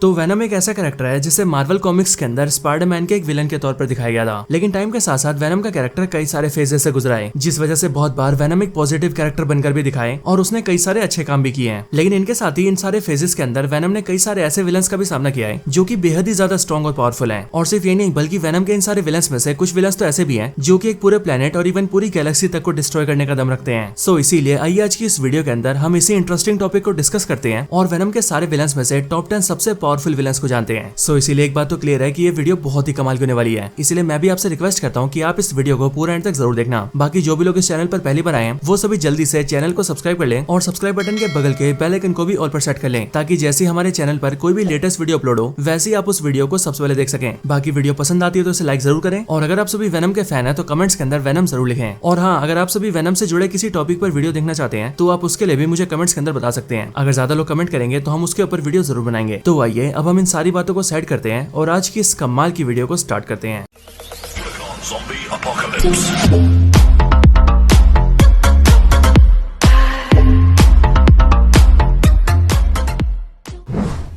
तो वेनम एक ऐसा कैरेक्टर है जिसे मार्वल कॉमिक्स के अंदर स्पाइडरमैन के एक विलन के तौर पर दिखाया गया था, लेकिन टाइम के साथ साथ वेनम का कैरेक्टर कई सारे फेजेस से गुजरा है, जिस वजह से बहुत बार वेनम एक पॉजिटिव कैरेक्टर बनकर भी दिखाए और उसने कई सारे अच्छे काम भी किए हैं। लेकिन इनके साथ ही इन सारे फेजेस के अंदर वेनम ने कई सारे ऐसे विलन्स का भी सामना किया है जो कि बेहद ही ज्यादा स्ट्रॉन्ग और पावरफुल है। और सिर्फ ये नहीं बल्कि वेनम के इन सारे विलन्स में से कुछ विलन्स तो ऐसे भी हैं जो कि एक पूरे प्लेनेट और इवन पूरी गैलेक्सी तक को डिस्ट्रॉय करने का दम रखते हैं। सो इसीलिए आइए आज की इस वीडियो के अंदर हम इसी इंटरेस्टिंग टॉपिक को डिस्कस करते हैं और वेनम के सारे विलन्स में से टॉप 10 सबसे पावरफुल विलन्स को जानते हैं। सो इसीलिए एक बात तो क्लियर है कि ये वीडियो बहुत ही कमाल की होने वाली है, इसलिए मैं भी आपसे रिक्वेस्ट करता हूँ कि आप इस वीडियो को पूरा एंड तक जरूर देखना। बाकी जो भी लोग इस चैनल पर पहली बार आए हैं वो सभी जल्दी से चैनल को सब्सक्राइब कर लें और सब्सक्राइब बटन के बगल के बेल आइकन को भी ऑल पर सेट कर लें, ताकि जैसे हमारे चैनल पर कोई भी लेटेस्ट वीडियो अपलोड हो वैसे ही आप उस वीडियो को सबसे पहले देख सकें। बाकी वीडियो पसंद आती है तो इसे लाइक जरूर करें और अगर आप सभी वेनम के फैन है तो कमेंट्स के अंदर वेनम जरूर लिखें। और हाँ, अगर आप सभी वेनम से जुड़े किसी टॉपिक पर वीडियो देखना चाहते हैं तो आप उसके लिए भी मुझे कमेंट्स के अंदर बता सकते हैं। अगर ज्यादा लोग कमेंट करेंगे तो हम उसके ऊपर वीडियो जरूर बनाएंगे। तो आइए अब हम इन सारी बातों को सेट करते हैं और आज की इस कमाल की वीडियो को स्टार्ट करते हैं।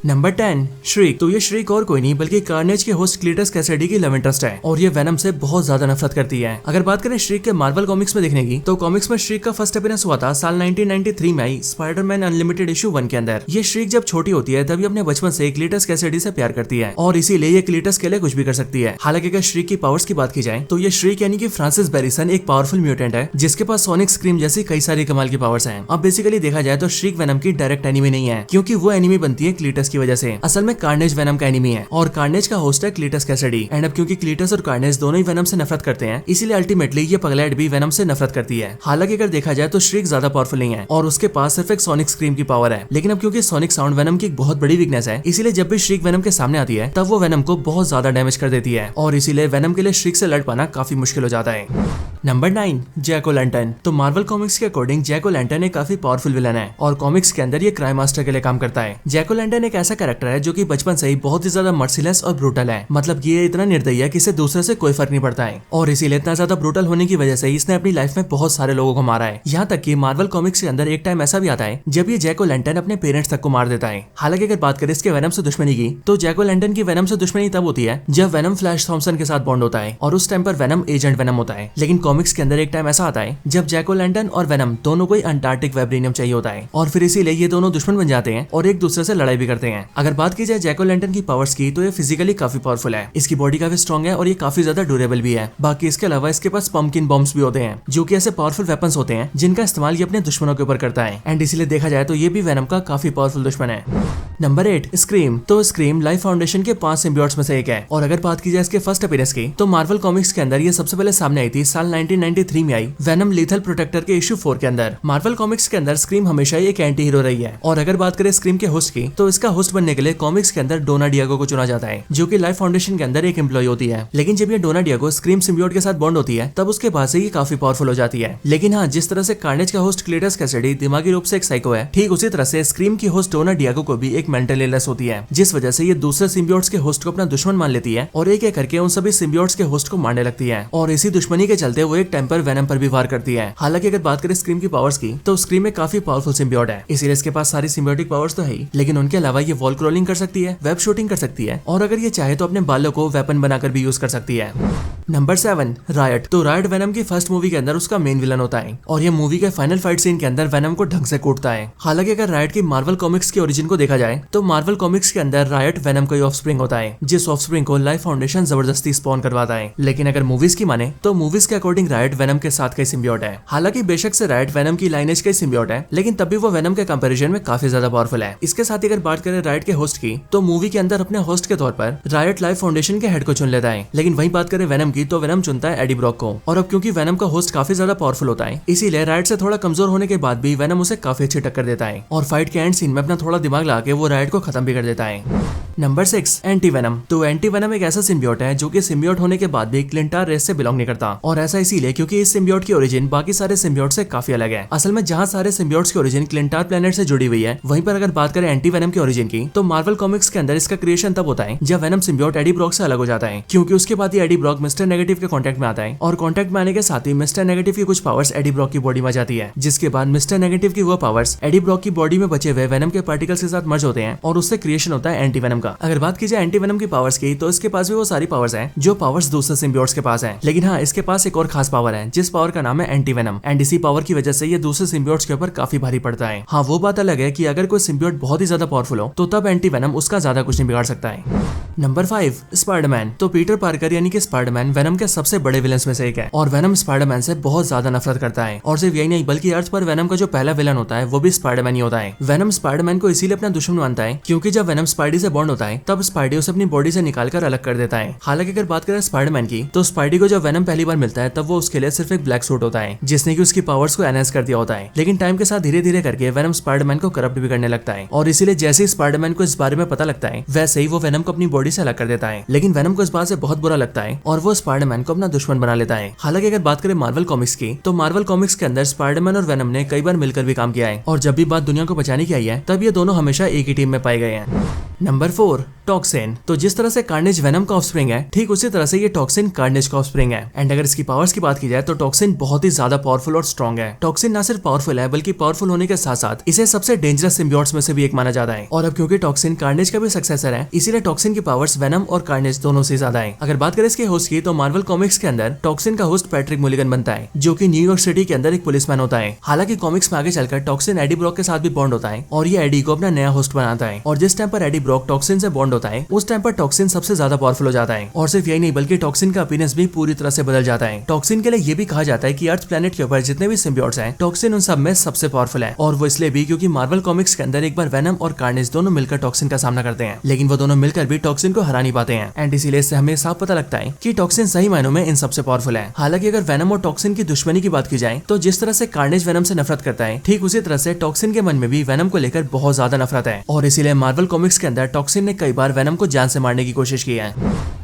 नंबर 10 श्रीक। तो ये श्रीक और कोई नहीं बल्कि कार्नेज के होस्ट क्लीटस कैसिडी की लव इंटरेस्ट है और ये वेनम से बहुत ज्यादा नफरत करती है। अगर बात करें श्रीक के मार्वल कॉमिक्स में देखने की तो कॉमिक्स में श्रीक का फर्स्ट अपीयरेंस हुआ था साल 1993 में आई स्पाइडरमैन अनलिमिटेड इशू 1 के अंदर। ये श्रीक जब छोटी होती है तभी अपने बचपन से क्लीटस कैसिडी से प्यार करती है और इसीलिए ये क्लीटस के लिए कुछ भी कर सकती है। हालांकि अगर श्रीक की पावर्स की बात की जाए तो ये श्रीक यानी कि फ्रांसिस बेरिसन एक पावरफुल म्यूटेंट है जिसके पास सोनिक स्क्रीम जैसी कई सारी कमाल की पावर्स हैं। अब बेसिकली देखा जाए तो श्रीक वेनम की डायरेक्ट एनिमी नहीं है, क्योंकि वो एनिमी बनती है क्लीटस की वजह से। असल में कार्नेज वेनम का एनिमी है और कार्नेज का होस्ट है क्लीटस कैसिडी। एंड अब क्योंकि क्लीटस और कार्नेज दोनों ही वेनम से नफरत करते हैं, इसीलिए अल्टीमेटली ये पगलैट भी वेनम से नफरत करती है। हालांकि अगर देखा जाए तो श्रीक ज्यादा पावरफुल नहीं है और उसके पास सिर्फ एक सोनिक स्क्रीम की पावर है। लेकिन अब क्योंकि सोनिक साउंड वेनम की एक बहुत बड़ी वीकनेस है, इसीलिए जब भी श्रीक वेनम के सामने आती है तब वो वेनम को बहुत ज्यादा डैमेज कर देती है और इसीलिए वेनम के लिए श्रीक से लड़ पाना काफी मुश्किल हो जाता है। नंबर 9 जैक ओ लैंटर्न। तो मार्वल कॉमिक्स के अकॉर्डिंग जैक ओ लैंटर्न एक काफी पावरफुल विलन है और कॉमिक्स के अंदर ये क्राइम मास्टर के लिए काम करता है। जैक ओ लैंटर्न एक ऐसा कैरेक्टर है जो कि बचपन से ही बहुत ही ज्यादा मर्सिलेस और ब्रूटल है। मतलब ये इतना निर्दयी है कि इसे दूसरे से कोई फर्क नहीं पड़ता है और इसीलिए इतना ज्यादा ब्रूटल होने की वजह से इसने अपनी लाइफ में बहुत सारे लोगों को मारा है। यहाँ तक कि मार्वल कॉमिक्स के अंदर एक टाइम ऐसा भी आता है जब ये जैक ओ लैंटर्न अपने पेरेंट्स तक को मार देता है। हालांकि अगर बात करें इसके वेनम से दुश्मनी की तो जैक ओ लैंटर्न की वेनम से दुश्मनी तब होती है जब वेनम फ्लैश थॉमसन के साथ बॉन्ड होता है और उस टाइम पर वेनम एजेंट वेनम होता है। लेकिन कॉमिक्स के अंदर एक टाइम ऐसा आता है जब जैक ओ लैंटर्न और वेनम दोनों को अंटार्कटिक वाइब्रेनियम चाहिए होता है और फिर इसीलिए ये दोनों दुश्मन बन जाते हैं और एक दूसरे से लड़ाई भी करते हैं। अगर बात की जाए जैक ओ लैंटर्न की पावर्स की तो ये फिजिकली काफी पावरफुल है, इसकी बॉडी काफी स्ट्रॉन्ग है और ये काफी ज्यादा ड्यूरेबल भी है। बाकी इसके अलावा इसके पास पंपकिन बॉम्ब्स भी होते हैं जो कि ऐसे पावरफुल वेपन्स होते हैं जिनका इस्तेमाल ये अपने दुश्मनों के ऊपर करता है। एंड इसीलिए देखा जाए तो ये भी वेनम का काफी पावरफुल दुश्मन है। Number 8 scream. तो स्क्रीम लाइफ फाउंडेशन के 5 सिम्बियोट्स में से एक है और अगर बात की जाए इसके फर्स्ट अपीयरेंस की तो मार्वल कॉमिक्स के अंदर ये सबसे पहले सामने आई थी साल 1993 में आई वेनम लीथल प्रोटेक्टर के इशू 4 के अंदर। मार्वल कॉमिक्स के अंदर स्क्रीम हमेशा ही एक एंटी हीरो रही है और अगर बात करें स्क्रीम के होस्ट की तो इसका होस्ट बनने के लिए कॉमिक्स के अंदर डोना डियागो को चुना जाता है जो कि लाइफ फाउंडेशन के अंदर एक एम्प्लॉय होती है। लेकिन जब ये डोना डियागो स्क्रीम सिम्बियोट के साथ बॉन्ड होती है तब उसके बाद से ये काफी पावरफुल हो जाती है। लेकिन हाँ, जिस तरह से कार्नेज का होस्ट क्लीटस कैसिडी दिमागी रूप से एक साइको है, ठीक उसी तरह से स्क्रीम की होस्ट डोना डियागो को भी एक मेंटल इलनेस होती है, जिस वजह से ये दूसरे सिम्बियोट्स के होस्ट को अपना दुश्मन मान लेती है और एक एक करके उन सभी सिम्बियोट्स के होस्ट को मारने लगती है और इसी दुश्मनी के चलते वो एक टाइम पर वेनम पर भी वार करती है। हालांकि अगर बात करें स्क्रीम की पावर्स की तो स्क्रीम एक काफी पावरफुल सिम्बियोट है, इसीलिए इसके पास सारी सिम्बियोटिक पावर्स तो है ही, लेकिन उनके अलावा ये वॉल क्रॉलिंग कर सकती है, वेब शूटिंग कर सकती है और अगर ये चाहे तो अपने बालों को वेपन बनाकर भी यूज कर सकती है। Number 7 Riot. तो रायट वेनम की फर्स्ट मूवी के अंदर उसका मेन विलन होता है और ये मूवी के फाइनल फाइट सीन के अंदर वेनम को ढंग से कूटता है। हालांकि अगर रायट की मार्वल कॉमिक्स के ओरिजिन को देखा जाए तो मार्वल कॉमिक्स के अंदर रायट वेनम का ऑफस्प्रिंग होता है, जिस ऑफस्प्रिंग को लाइफ फाउंडेशन जबरदस्ती स्पॉन करवाता है। लेकिन अगर मूवीज की माने तो मूवीज के अकॉर्डिंग रायट वेनम के साथ का सिम्बियोट है। हालांकि बेशक से रायट वेनम की लाइनेज का सिम्बियोट है, लेकिन तब भी वो वेनम के कंपैरिजन में काफी ज्यादा पावरफुल है। इसके साथ ही अगर बात करें रायट के होस्ट की तो मूवी के अंदर अपने होस्ट के तौर पर रायट लाइफ फाउंडेशन के हेड को चुन लेता है, लेकिन वहीं बात करें वेनम की तो वेनम चुनता है एडी ब्रॉक को। और अब क्योंकि वेनम का होस्ट काफी ज्यादा पावरफुल होता है, इसीलिए रायट से थोड़ा कमजोर होने के बाद भी वेनम उसे काफी अच्छी टक्कर देता है और फाइट के एंड सीन में अपना थोड़ा दिमाग लगा के वो रायट को खत्म भी कर देता है। Number 6 anti venom. तो एंटी वेनम एक ऐसा सिम्बियोट है जो कि सिम्बियोट होने के बाद भी क्लिंटार रेस से बिलोंग नहीं करता और ऐसा इसीलिए क्योंकि इस सिम्बियोट की ओरिजिन बाकी सारे सिम्बियोट से काफी अलग है। असल में जहाँ सारे सिम्बियोट्स की ओरिजिन क्लिंटार प्लेनेट से जुड़ी हुई है, वहीं पर अगर बात करें एंटी वेनम की ओरिजिन की तो मार्वल कॉमिक्स के अंदर इसका क्रिएशन तब होता है जब वेनम सिम्बियोट एडी ब्रॉक से अलग हो जाता है, क्योंकि उसके बाद ये एडी ब्रॉक मिस्टर नेगेटिव के कॉन्टेक्ट में आता है और कॉन्टेक्ट में आने के साथ ही मिस्टर नेगेटिव की कुछ पावर्स एडी ब्रॉक की बॉडी में जाती है, जिसके बाद मिस्टर नेगेटिव की वो पावर्स एडी ब्रॉक की बॉडी में बचे हुए वेनम के पार्टिकल्स के साथ मर्ज होते हैं और उससे क्रिएशन होता है एंटी वेनम का। होगा। अगर बात की जाए एंटी वेनम की पावर्स की, तो इसके पास भी वो सारी पावर्स हैं जो पावर्स दूसरे सिम्बियोट्स के पास हैं। लेकिन हाँ, इसके पास एक और खास पावर है जिस पावर का नाम है एंटी वेनम, एंड इसी पावर की वजह से ये दूसरे सिम्बियोट्स के ऊपर काफी भारी पड़ता है। हाँ, वो बात अलग है कि अगर कोई सिम्बियोट बहुत ही ज्यादा पावरफुल हो तो तब एंटी वेनम उसका ज्यादा कुछ नहीं बिगाड़ सकता है। Number 5, Spiderman. तो पीटर पार्कर यानी कि स्पाइडरमैन वेनम के सबसे बड़े विलन्स में से एक है और वेनम स्पाइडरमैन से बहुत ज्यादा नफरत करता है। और सिर्फ यही नहीं बल्कि अर्थ पर वेनम का जो पहला विलन होता है वो भी स्पाइडरमैन ही होता है। वेनम स्पाइडरमैन को इसीलिए अपना दुश्मन मानता है क्योंकि जब वेनम स्पाइडी से बॉन्ड होता है तब स्पाइडी उसे अपनी बॉडी से निकालकर अलग कर देता है। हालांकि अगर बात करें स्पाइडरमैन की, तो स्पाइडी को जब वेनम पहली बार मिलता है तब वो उसके लिए सिर्फ एक ब्लैक सूट होता है जिसने की उसकी पावर्स को एनहांस कर दिया होता है। लेकिन टाइम के साथ धीरे धीरे करके वेनम स्पाइडरमैन को करप्ट भी करने लगता है और इसीलिए जैसे ही स्पाइडरमैन को इस बारे में पता लगता है वैसे ही वो वेनम को अपनी बॉडी से अलग कर देता है। लेकिन वेनम को इस बात से बहुत बुरा लगता है और वो स्पाइडरमैन को अपना दुश्मन बना लेता है। हालांकि अगर बात करें मार्वल कॉमिक्स की, तो मार्वल कॉमिक्स के अंदर स्पाइडरमैन और वेनम ने कई बार मिलकर भी काम किया है और जब भी बात दुनिया को बचाने की आई है तब ये दोनों हमेशा एक ही टीम में पाए गए हैं। Number 4, toxin. तो जिस तरह से कार्नेज वेनम का ऑफस्प्रिंग है, ठीक उसी तरह से ये टॉक्सिन कार्नेज का ऑफस्प्रिंग है। एंड अगर इसकी पावर्स की बात की जाए तो टॉक्सिन बहुत ही ज्यादा पावरफुल और स्ट्रॉन्ग है। टॉक्सिन ना सिर्फ पावरफुल है बल्कि पावरफुल होने के साथ साथ इसे सबसे डेंजरस सिम्बियोट्स में से भी एक माना जाता है। और अब क्योंकि टॉक्सिन कार्नेज का भी सक्सेसर है, इसीलिए टॉक्सिन की पावर्स वेनम और कार्नेज दोनों से ज्यादा है। अगर बात करें इसके होस्ट की, तो मार्वल कॉमिक्स के अंदर टॉक्सिन का होस्ट पैट्रिक मुलिगन बनता है जो कि न्यूयॉर्क सिटी के अंदर एक पुलिसमैन होता है। हालांकि कॉमिक्स में आगे चलकर टॉक्सिन एडी ब्रॉक के साथ भी बॉन्ड होता है और ये एडी को अपना नया होस्ट बनाता है। और जिस टाइम पर एडी ब्रॉक टॉक्सिन से बॉन्ड होता है उस टाइम पर टॉक्सिन सबसे ज्यादा पावरफुल हो जाता है। और सिर्फ यही नहीं बल्कि टॉक्सिन का अपीयरेंस भी पूरी तरह से बदल जाता है। टॉक्सिन के लिए ये भी कहा जाता है कि अर्थ प्लेनेट के ऊपर जितने भी सिम्बियोट्स हैं, टॉक्सिन उन सब में सबसे पावरफुल है। और वो इसलिए भी क्योंकि मार्वल कॉमिक्स के अंदर एक बार वेनम और कार्नेज दोनों मिलकर टॉक्सिन का सामना करते हैं, लेकिन वो दोनों मिलकर भी टॉक्सिन को हरा नहीं पाते हैं। एंड इसीलिए इससे हमें साफ पता लगता है कि टॉक्सिन सही मायनों में इन सबसे पावरफुल है। हालांकि अगर वेनम और टॉक्सिन की दुश्मनी की बात की जाए, तो जिस तरह से कार्नेज वेनम से नफरत करता है, ठीक उसी तरह से टॉक्सिन के मन में भी वेनम को लेकर बहुत ज्यादा नफरत है। और इसीलिए मार्वल कॉमिक्स के अंदर टॉक्सिन ने कई बार वेनम को जान से मारने की कोशिश की है।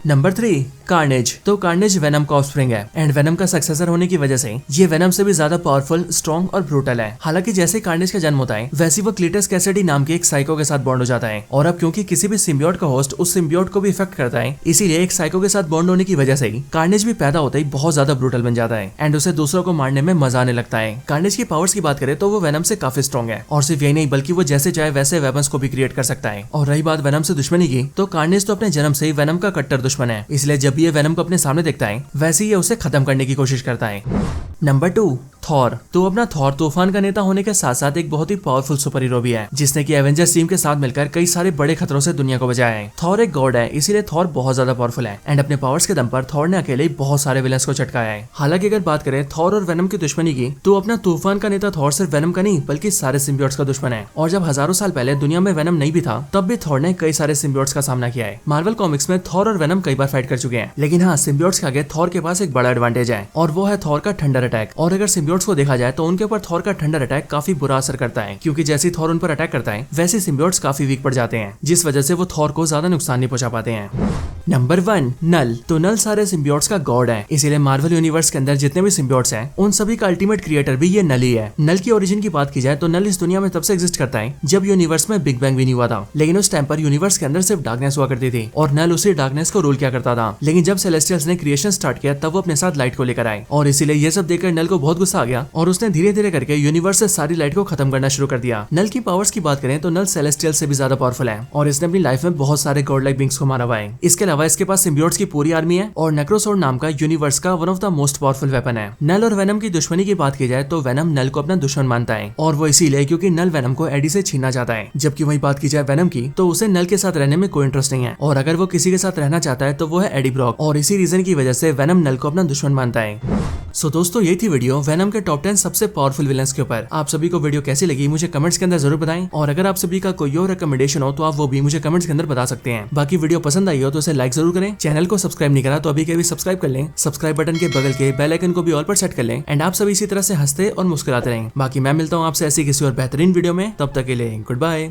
Number 3, carnage. तो कार्नेज वेनम का ऑफस्प्रिंग है एंड वेनम का सक्सेसर होने की वजह से ये वेनम से भी ज्यादा पावरफुल, स्ट्रॉन्ग और ब्रूटल है। हालांकि जैसे कार्नेज का जन्म होता है वैसे वो क्लीटस कैसिडी नाम के एक साइको के साथ बॉन्ड हो जाता है। और अब क्योंकि किसी भी सिम्बियोट का होस्ट उस सिम्बियोट को भी इफेक्ट करता है, इसीलिए एक साइको के साथ बॉन्ड होने की वजह से ही कार्नेज भी पैदा होते ही बहुत ज्यादा ब्रूटल बन जाता है एंड उसे दूसरों को मारने में मजा आने लगता है। कार्नेज की पावर्स की बात करें तो वो वेनम से काफी स्ट्रॉन्ग है और सिर्फ यही नहीं बल्कि वो जैसे चाहे वैसे वेपन्स को भी क्रिएट कर सकता है। और रही बात वेनम से दुश्मनी की, तो कार्नेज तो अपने जन्म से ही वेनम का कट्टर दुश्मन है, इसलिए जब ये वेनम को अपने सामने देखता है वैसे ही ये उसे खत्म करने की कोशिश करता है। Number 2, Thor. तो अपना थॉर तूफान का नेता होने के साथ साथ एक बहुत ही पावरफुल सुपर हीरो भी है जिसने कि एवेंजर्स टीम के साथ मिलकर कई सारे बड़े खतरों से दुनिया को बचाया है। थॉर एक गॉड है, इसीलिए थॉर बहुत ज्यादा पावरफुल है एंड अपने पावर्स के दम पर थॉर ने अकेले ही बहुत सारे विलन्स को चटकाया है। हालांकि अगर बात करें थॉर और वेनम की दुश्मनी की, तो अपना तूफान का नेता थॉर सिर्फ वेनम का नहीं बल्कि सारे सिम्बियोट्स का दुश्मन है। और जब हजारों साल पहले दुनिया में वेनम नहीं भी था, तब भी थॉर ने कई सारे सिम्बियोट्स का सामना किया है। मार्वल कॉमिक्स में थॉर और वेनम कई बार फाइट कर चुके हैं, लेकिन हाँ, सिम्बियोट्स के आगे थॉर के पास एक बड़ा एडवांटेज है और वो है थॉर का थंडर अटैक। और अगर सिम्बियोट्स को देखा जाए तो उनके ऊपर थॉर का थंडर अटैक काफी बुरा असर करता है, क्योंकि जैसे थॉर उन पर अटैक करता है वैसे सिम्बियोट्स काफी वीक पड़ जाते हैं, जिस वजह से वो थॉर को ज्यादा नुकसान नहीं पहुंचा पाते हैं। नंबर 1, नल। तो नल सारे सिम्बियोट्स का गॉड है, इसीलिए मार्वल यूनिवर्स के अंदर जितने भी सिम्बियोट्स हैं उन सभी का अल्टीमेट क्रिएटर भी ये नल ही है। नल की ओरिजिन की बात की जाए तो नल इस दुनिया में तब से एग्जिस्ट करता है जब यूनिवर्स में बिग बैंग भी नहीं हुआ था, लेकिन उस टाइम पर यूनिवर्स के अंदर सिर्फ डार्कनेस हुआ करती थी और नल उसी डार्कनेस को रूल किया करता था। लेकिन जब सेलेस्टियल्स ने क्रिएशन स्टार्ट किया तब वो अपने साथ लाइट को लेकर आए और इसीलिए ये सब देखकर नल को बहुत गुस्सा आ गया और उसने धीरे धीरे करके यूनिवर्स से सारी लाइट को खत्म करना शुरू कर दिया। नल की पावर्स की बात करें तो नल सेलेस्टियल से भी ज्यादा पावरफुल है और इसने अपनी लाइफ में बहुत सारे गॉड लाइक बींग्स को मारा हुआ है। इसके अलावा इसके पास सिम्बियोट्स की पूरी आर्मी है और नेक्रोसोर्ड नाम का यूनिवर्स का one of the most powerful weapon है। नल और वेनम की दुश्मनी की बात की जाए तो वेनम नल को अपना दुश्मन मानता है और वो इसीलिए क्योंकि नल वेनम को एडी से छीनना चाहता है। जबकि वही बात की जाए वेनम की, तो उसे नल के साथ रहने में कोई इंटरेस्ट नहीं है और अगर वो किसी के साथ रहना चाहता है तो वो है एडी ब्रॉक और इसी रीजन की वजह से वेनम नल को अपना दुश्मन मानता है। सो दोस्तों, ये थी वीडियो वेनम के टॉप 10 सबसे पावरफुल विलन्स के ऊपर। आप सभी को वीडियो कैसी लगी मुझे कमेंट्स के अंदर जरूर बताएं और अगर आप सभी का कोई और रिकमेंडेशन हो तो आप वो भी मुझे कमेंट्स के अंदर बता सकते हैं। बाकी वीडियो पसंद आई हो तो इसे लाइक जरूर करें, चैनल को सब्सक्राइब नहीं करा तो अभी के भी सब्सक्राइब कर लें, सब्सक्राइब बटन के बगल के बेल आइकन को भी ऑल पर सेट कर लें एंड आप सभी इसी तरह से हंसते और मुस्कुराते रहें। बाकी मैं मिलता हूँ आपसे ऐसी किसी और बेहतरीन वीडियो में, तब तक के लिए गुड बाय।